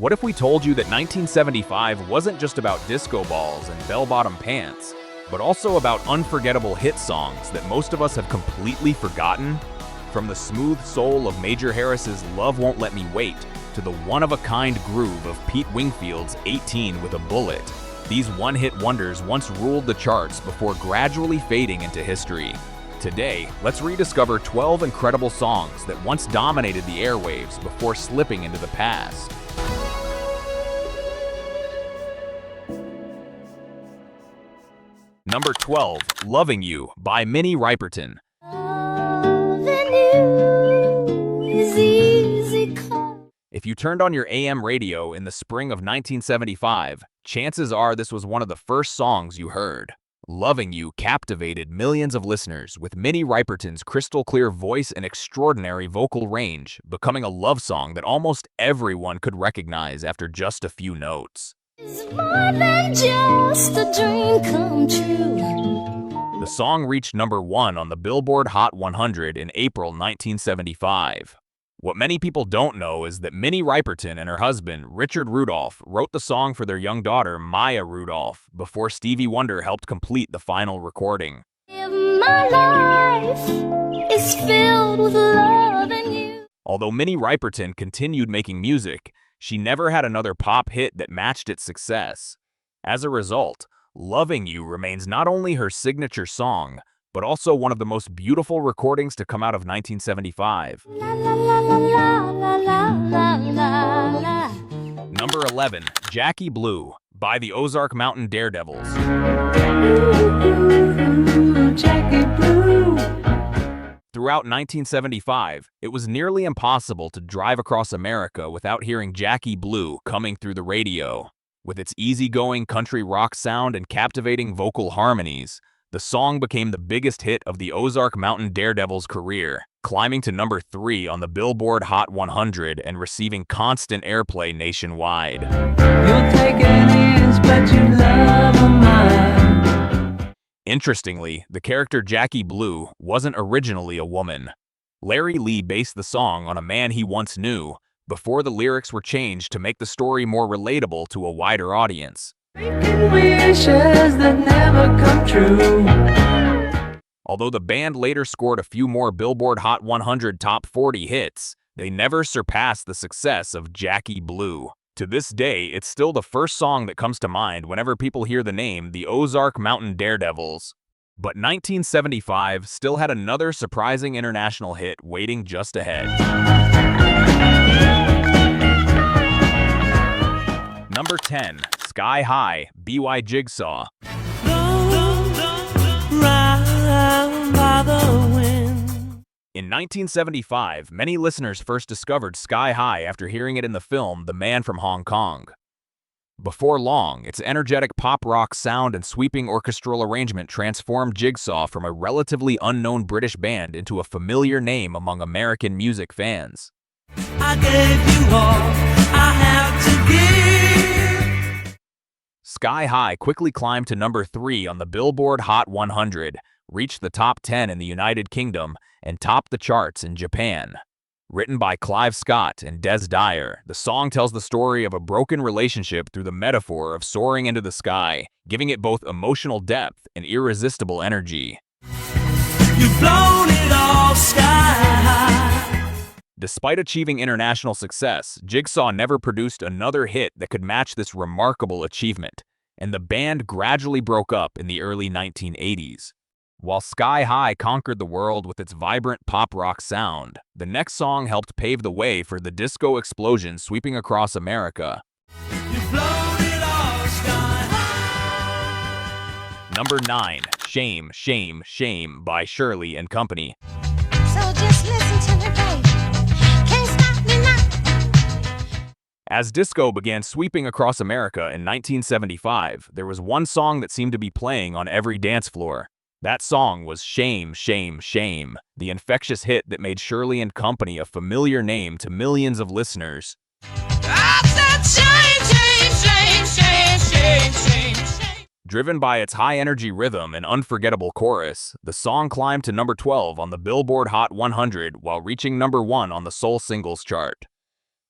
What if we told you that 1975 wasn't just about disco balls and bell-bottom pants, but also about unforgettable hit songs that most of us have completely forgotten? From the smooth soul of Major Harris's Love Won't Let Me Wait to the one-of-a-kind groove of Pete Wingfield's 18 with a Bullet, these one-hit wonders once ruled the charts before gradually fading into history. Today, let's rediscover 12 incredible songs that once dominated the airwaves before slipping into the past. Number 12, Loving You by Minnie Riperton. If you turned on your AM radio in the spring of 1975, chances are this was one of the first songs you heard. Loving You captivated millions of listeners, with Minnie Riperton's crystal-clear voice and extraordinary vocal range becoming a love song that almost everyone could recognize after just a few notes. It's more than just a dream come true. The song reached number 1 on the Billboard Hot 100 in April 1975. What many people don't know is that Minnie Riperton and her husband, Richard Rudolph, wrote the song for their young daughter, Maya Rudolph, before Stevie Wonder helped complete the final recording. If my life is filled with love and you. Although Minnie Riperton continued making music, she never had another pop hit that matched its success. As a result, Loving You remains not only her signature song, but also one of the most beautiful recordings to come out of 1975. La, la, la, la, la, la, la, la, la. Number 11, Jackie Blue by the Ozark Mountain Daredevils. Ooh, Jackie Blue. Throughout 1975, it was nearly impossible to drive across America without hearing Jackie Blue coming through the radio. With its easygoing country rock sound and captivating vocal harmonies, the song became the biggest hit of the Ozark Mountain Daredevils' career, climbing to number 3 on the Billboard Hot 100 and receiving constant airplay nationwide. You'll take an inch, but you love a mile. Interestingly, the character Jackie Blue wasn't originally a woman. Larry Lee based the song on a man he once knew, before the lyrics were changed to make the story more relatable to a wider audience. Making wishes that never come true. Although the band later scored a few more Billboard Hot 100 Top 40 hits, they never surpassed the success of Jackie Blue. To this day, it's still the first song that comes to mind whenever people hear the name the Ozark Mountain Daredevils. But 1975 still had another surprising international hit waiting just ahead. Number 10, Sky High, B.Y. Jigsaw. In 1975, many listeners first discovered Sky High after hearing it in the film The Man from Hong Kong. Before long, its energetic pop-rock sound and sweeping orchestral arrangement transformed Jigsaw from a relatively unknown British band into a familiar name among American music fans. I gave you all I have to give. Sky High quickly climbed to number 3 on the Billboard Hot 100, reached the top 10 in the United Kingdom, and topped the charts in Japan. Written by Clive Scott and Des Dyer, the song tells the story of a broken relationship through the metaphor of soaring into the sky, giving it both emotional depth and irresistible energy. You've blown it all sky high. Despite achieving international success, Jigsaw never produced another hit that could match this remarkable achievement, and the band gradually broke up in the early 1980s. While Sky High conquered the world with its vibrant pop-rock sound, the next song helped pave the way for the disco explosion sweeping across America. You've blown it all sky high. Number 9, Shame, Shame, Shame by Shirley and Company. So just listen to me, baby. Can't stop me now. As disco began sweeping across America in 1975, there was one song that seemed to be playing on every dance floor. That song was Shame, Shame, Shame, the infectious hit that made Shirley and Company a familiar name to millions of listeners. I said shame, shame, shame, shame, shame, shame, shame. Driven by its high-energy rhythm and unforgettable chorus, the song climbed to number 12 on the Billboard Hot 100 while reaching number 1 on the Soul Singles chart.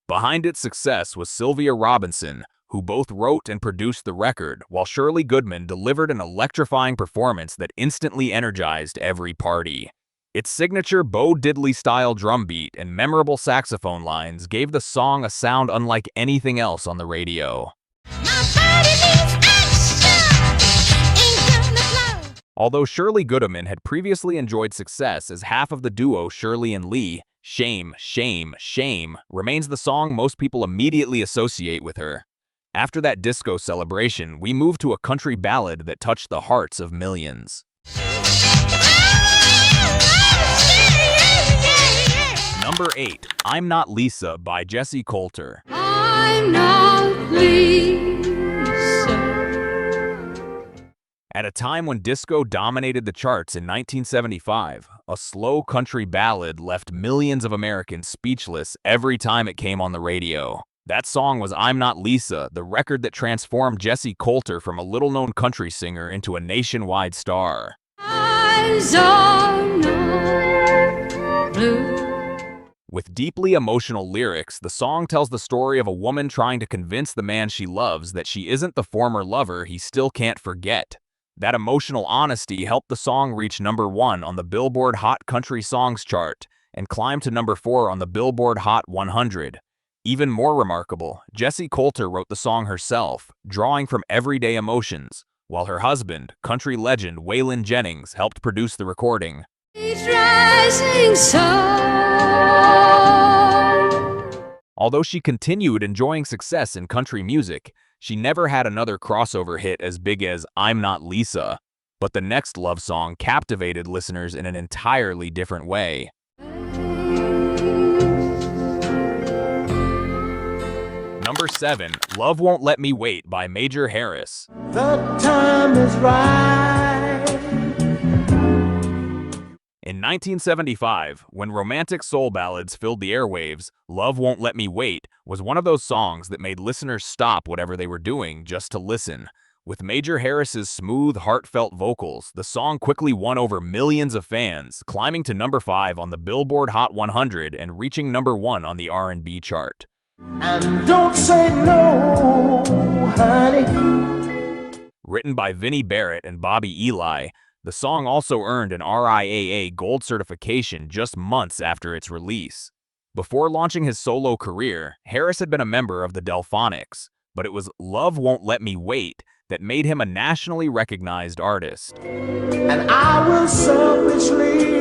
Behind its success was Sylvia Robinson, who both wrote and produced the record, while Shirley Goodman delivered an electrifying performance that instantly energized every party. Its signature Bo Diddley-style drum beat and memorable saxophone lines gave the song a sound unlike anything else on the radio. Although Shirley Goodman had previously enjoyed success as half of the duo Shirley and Lee, Shame, Shame, Shame remains the song most people immediately associate with her. After that disco celebration, we moved to a country ballad that touched the hearts of millions. Number 8, I'm Not Lisa by Jessie Coulter. I'm not Lisa. At a time when disco dominated the charts in 1975, a slow country ballad left millions of Americans speechless every time it came on the radio. That song was I'm Not Lisa, the record that transformed Jessie Coulter from a little-known country singer into a nationwide star. Eyes are not blue. With deeply emotional lyrics, the song tells the story of a woman trying to convince the man she loves that she isn't the former lover he still can't forget. That emotional honesty helped the song reach number 1 on the Billboard Hot Country Songs chart and climb to number 4 on the Billboard Hot 100. Even more remarkable, Jessie Coulter wrote the song herself, drawing from everyday emotions, while her husband, country legend Waylon Jennings, helped produce the recording. Each rising sun. Although she continued enjoying success in country music, she never had another crossover hit as big as I'm Not Lisa. But the next love song captivated listeners in an entirely different way. Number 7, Love Won't Let Me Wait by Major Harris. The time is right. In 1975, when romantic soul ballads filled the airwaves, Love Won't Let Me Wait was one of those songs that made listeners stop whatever they were doing just to listen. With Major Harris's smooth, heartfelt vocals, the song quickly won over millions of fans, climbing to number 5 on the Billboard Hot 100 and reaching number 1 on the R&B chart. And don't say no, honey. Written by Vinnie Barrett and Bobby Eli, the song also earned an RIAA Gold certification just months after its release. Before launching his solo career, Harris had been a member of the Delphonics, but it was Love Won't Let Me Wait that made him a nationally recognized artist. And I will selfishly.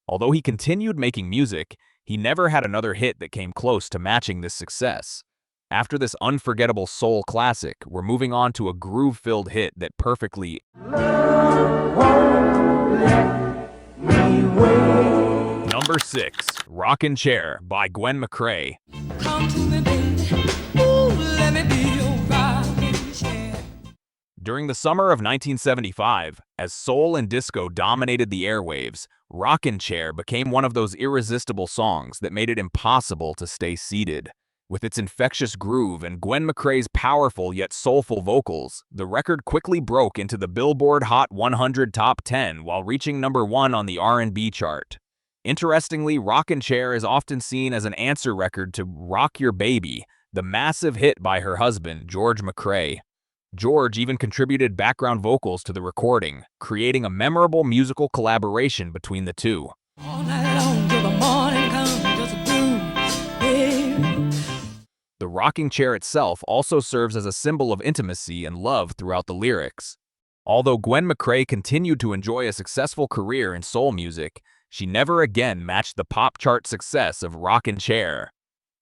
Although he continued making music, he never had another hit that came close to matching this success. After this unforgettable soul classic, we're moving on to a groove-filled hit that perfectly Love won't let me wait. Number 6, Rockin' Chair by Gwen McCrae. Come to me, baby. Ooh, let me be your rocking chair. During the summer of 1975, as soul and disco dominated the airwaves, Rockin' Chair became one of those irresistible songs that made it impossible to stay seated. With its infectious groove and Gwen McCrae's powerful yet soulful vocals, the record quickly broke into the Billboard Hot 100 Top 10 while reaching number 1 on the R&B chart. Interestingly, Rockin' Chair is often seen as an answer record to Rock Your Baby, the massive hit by her husband, George McCrae. George even contributed background vocals to the recording, creating a memorable musical collaboration between the two. All night long till the morning comes, just a groove, baby. The rocking chair itself also serves as a symbol of intimacy and love throughout the lyrics. Although Gwen McCrae continued to enjoy a successful career in soul music, she never again matched the pop chart success of Rockin' Chair.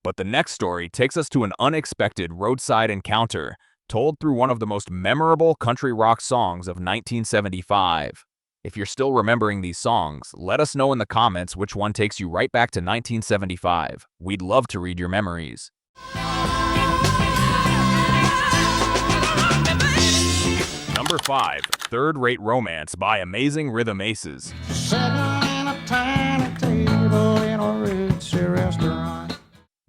But the next story takes us to an unexpected roadside encounter told through one of the most memorable country rock songs of 1975. If you're still remembering these songs, let us know in the comments which one takes you right back to 1975. We'd love to read your memories. Number 5, Third Rate Romance by Amazing Rhythm Aces. Sitting at a tiny table in a ritzy restaurant.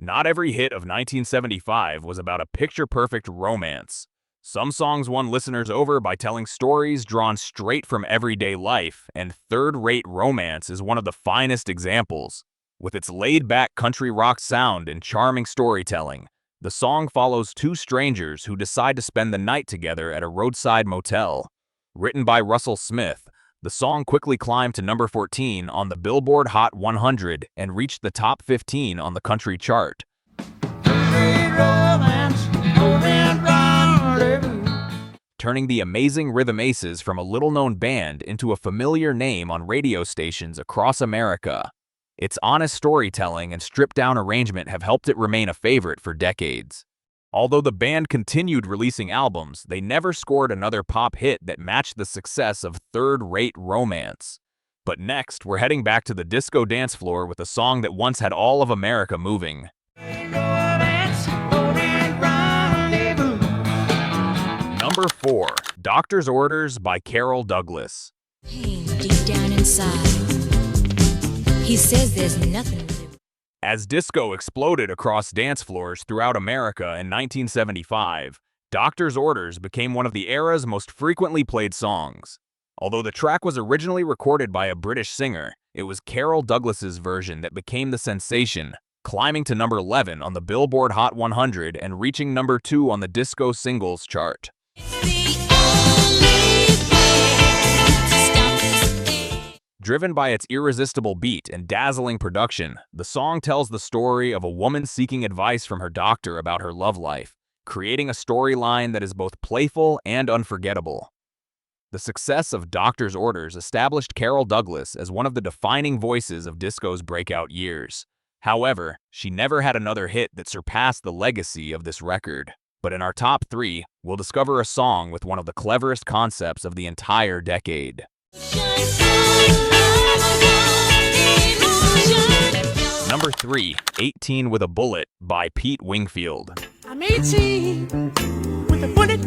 Not every hit of 1975 was about a picture-perfect romance. Some songs won listeners over by telling stories drawn straight from everyday life, and Third Rate Romance is one of the finest examples. With its laid-back country rock sound and charming storytelling, the song follows two strangers who decide to spend the night together at a roadside motel. Written by Russell Smith, the song quickly climbed to number 14 on the Billboard Hot 100 and reached the top 15 on the country chart. Turning the amazing Rhythm Aces from a little-known band into a familiar name on radio stations across America. Its honest storytelling and stripped-down arrangement have helped it remain a favorite for decades. Although the band continued releasing albums, they never scored another pop hit that matched the success of Third-Rate Romance. But next, we're heading back to the disco dance floor with a song that once had all of America moving. Number 4, Doctor's Orders by Carol Douglas. Pain deep down inside. He says there's nothing to do. As disco exploded across dance floors throughout America in 1975, Doctor's Orders became one of the era's most frequently played songs. Although the track was originally recorded by a British singer, it was Carol Douglas's version that became the sensation, climbing to number 11 on the Billboard Hot 100 and reaching number 2 on the disco singles chart. Driven by its irresistible beat and dazzling production, the song tells the story of a woman seeking advice from her doctor about her love life, creating a storyline that is both playful and unforgettable. The success of Doctor's Orders established Carol Douglas as one of the defining voices of disco's breakout years. However, she never had another hit that surpassed the legacy of this record. But in our top 3, we'll discover a song with one of the cleverest concepts of the entire decade. Number 3, 18 with a Bullet by Pete Wingfield. I'm 18 with a bullet.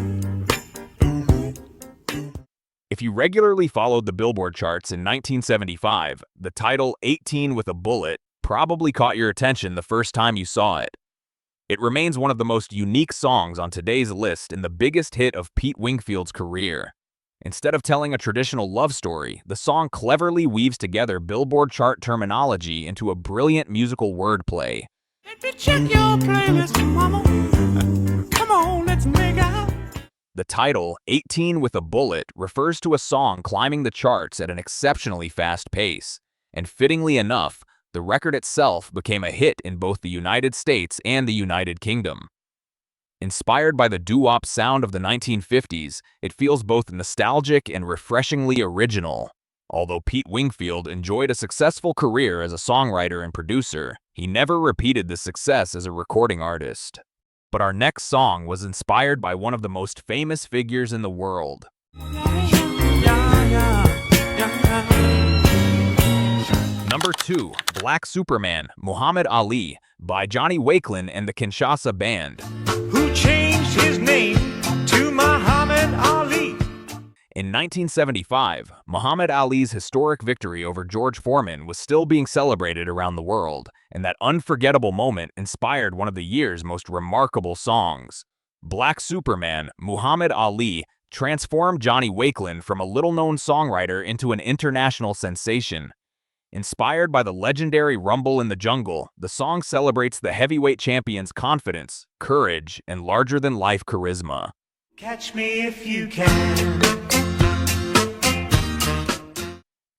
If you regularly followed the Billboard charts in 1975, the title 18 with a Bullet probably caught your attention the first time you saw it. It remains one of the most unique songs on today's list and the biggest hit of Pete Wingfield's career. Instead of telling a traditional love story, the song cleverly weaves together Billboard chart terminology into a brilliant musical wordplay. Let me check your playlist, mama. Come on, let's make out. The title, 18 with a Bullet, refers to a song climbing the charts at an exceptionally fast pace. And fittingly enough, the record itself became a hit in both the United States and the United Kingdom. Inspired by the doo-wop sound of the 1950s, it feels both nostalgic and refreshingly original. Although Pete Wingfield enjoyed a successful career as a songwriter and producer, he never repeated the success as a recording artist. But our next song was inspired by one of the most famous figures in the world. Number 2, Black Superman, Muhammad Ali, by Johnny Wakelin and the Kinshasa Band. Who changed his name to Muhammad Ali. In 1975, Muhammad Ali's historic victory over George Foreman was still being celebrated around the world, and that unforgettable moment inspired one of the year's most remarkable songs. Black Superman, Muhammad Ali, transformed Johnny Wakelin from a little-known songwriter into an international sensation. Inspired by the legendary Rumble in the Jungle, the song celebrates the heavyweight champion's confidence, courage, and larger-than-life charisma. Catch me if you can.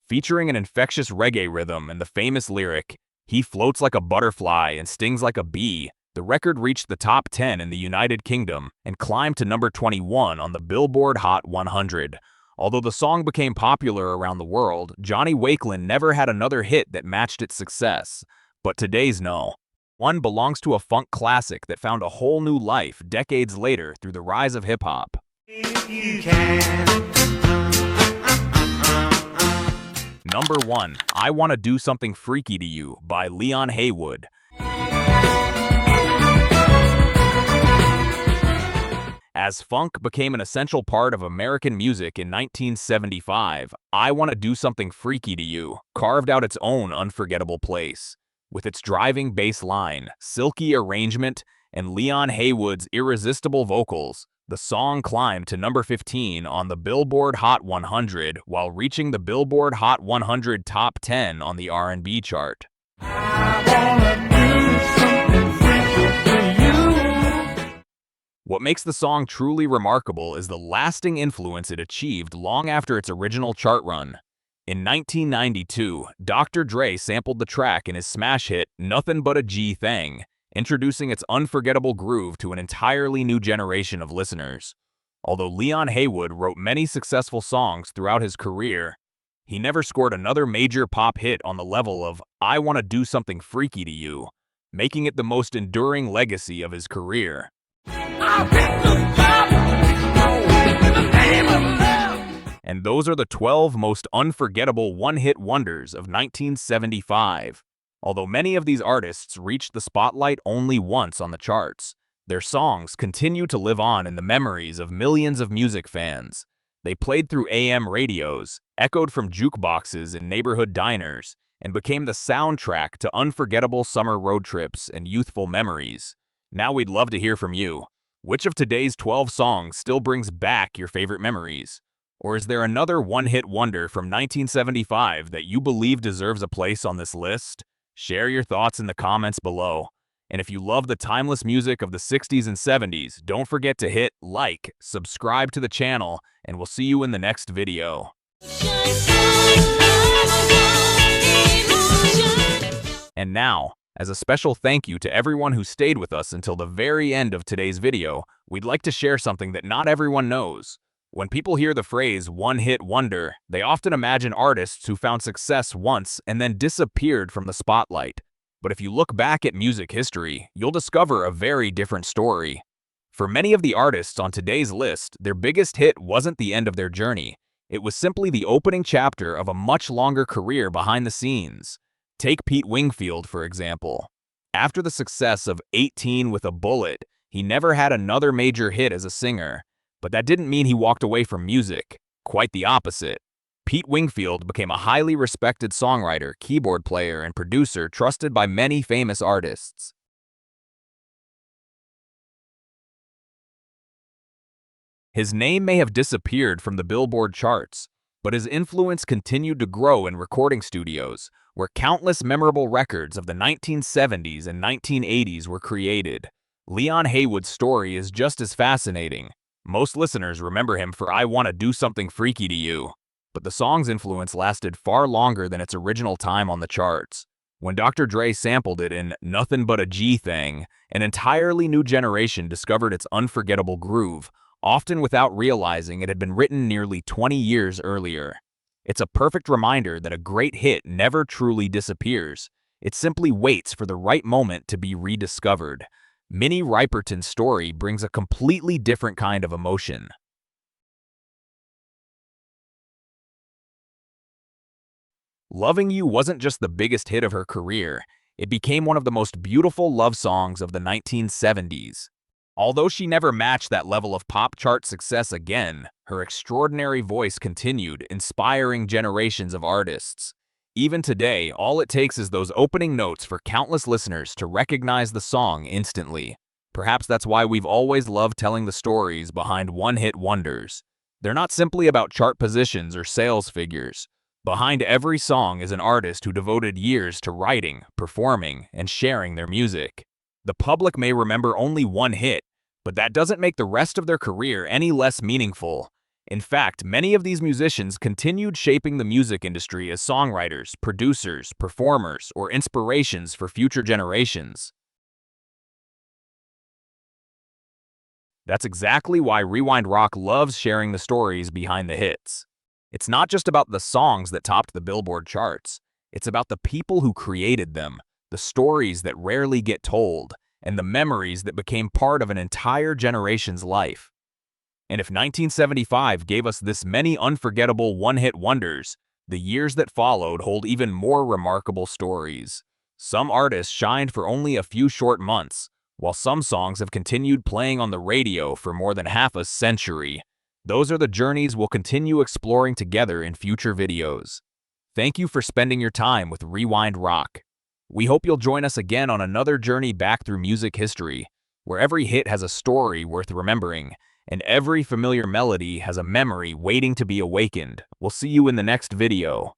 Featuring an infectious reggae rhythm and the famous lyric, "He floats like a butterfly and stings like a bee," the record reached the top 10 in the United Kingdom and climbed to number 21 on the Billboard Hot 100. Although the song became popular around the world, Johnny Wakelin never had another hit that matched its success. But today's one belongs to a funk classic that found a whole new life decades later through the rise of hip-hop. If you can. Number 1, I Wanna Do Something Freaky to You by Leon Haywood. As funk became an essential part of American music in 1975, I Wanna Do Something Freaky to You carved out its own unforgettable place. With its driving bass line, silky arrangement, and Leon Haywood's irresistible vocals, the song climbed to number 15 on the Billboard Hot 100 while reaching the Billboard Hot 100 Top 10 on the R&B chart. What makes the song truly remarkable is the lasting influence it achieved long after its original chart run. In 1992, Dr. Dre sampled the track in his smash hit Nothing But a G Thang, introducing its unforgettable groove to an entirely new generation of listeners. Although Leon Haywood wrote many successful songs throughout his career, he never scored another major pop hit on the level of I Wanna Do Something Freaky to You, making it the most enduring legacy of his career. And those are the 12 most unforgettable one-hit wonders of 1975. Although many of these artists reached the spotlight only once on the charts, their songs continue to live on in the memories of millions of music fans. They played through AM radios, echoed from jukeboxes in neighborhood diners, and became the soundtrack to unforgettable summer road trips and youthful memories. Now we'd love to hear from you. Which of today's 12 songs still brings back your favorite memories? Or is there another one-hit wonder from 1975 that you believe deserves a place on this list? Share your thoughts in the comments below. And if you love the timeless music of the 60s and 70s, don't forget to hit like, subscribe to the channel, and we'll see you in the next video. And now, as a special thank you to everyone who stayed with us until the very end of today's video, we'd like to share something that not everyone knows. When people hear the phrase one-hit wonder, they often imagine artists who found success once and then disappeared from the spotlight. But if you look back at music history, you'll discover a very different story. For many of the artists on today's list, their biggest hit wasn't the end of their journey. It was simply the opening chapter of a much longer career behind the scenes. Take Pete Wingfield, for example. After the success of 18 with a Bullet, he never had another major hit as a singer. But that didn't mean he walked away from music. Quite the opposite. Pete Wingfield became a highly respected songwriter, keyboard player, and producer trusted by many famous artists. His name may have disappeared from the Billboard charts, but his influence continued to grow in recording studios, where countless memorable records of the 1970s and 1980s were created. Leon Haywood's story is just as fascinating. Most listeners remember him for I Wanna Do Something Freaky to You, but the song's influence lasted far longer than its original time on the charts. When Dr. Dre sampled it in Nothing But a G Thang, an entirely new generation discovered its unforgettable groove, often without realizing it had been written nearly 20 years earlier. It's a perfect reminder that a great hit never truly disappears. It simply waits for the right moment to be rediscovered. Minnie Riperton's story brings a completely different kind of emotion. Loving You wasn't just the biggest hit of her career, it became one of the most beautiful love songs of the 1970s. Although she never matched that level of pop chart success again, her extraordinary voice continued, inspiring generations of artists. Even today, all it takes is those opening notes for countless listeners to recognize the song instantly. Perhaps that's why we've always loved telling the stories behind one-hit wonders. They're not simply about chart positions or sales figures. Behind every song is an artist who devoted years to writing, performing, and sharing their music. The public may remember only one hit, but that doesn't make the rest of their career any less meaningful. In fact, many of these musicians continued shaping the music industry as songwriters, producers, performers, or inspirations for future generations. That's exactly why Rewindrock loves sharing the stories behind the hits. It's not just about the songs that topped the Billboard charts. It's about the people who created them, the stories that rarely get told, and the memories that became part of an entire generation's life. And if 1975 gave us this many unforgettable one-hit wonders, the years that followed hold even more remarkable stories. Some artists shined for only a few short months, while some songs have continued playing on the radio for more than half a century. Those are the journeys we'll continue exploring together in future videos. Thank you for spending your time with Rewindrock. We hope you'll join us again on another journey back through music history, where every hit has a story worth remembering, and every familiar melody has a memory waiting to be awakened. We'll see you in the next video.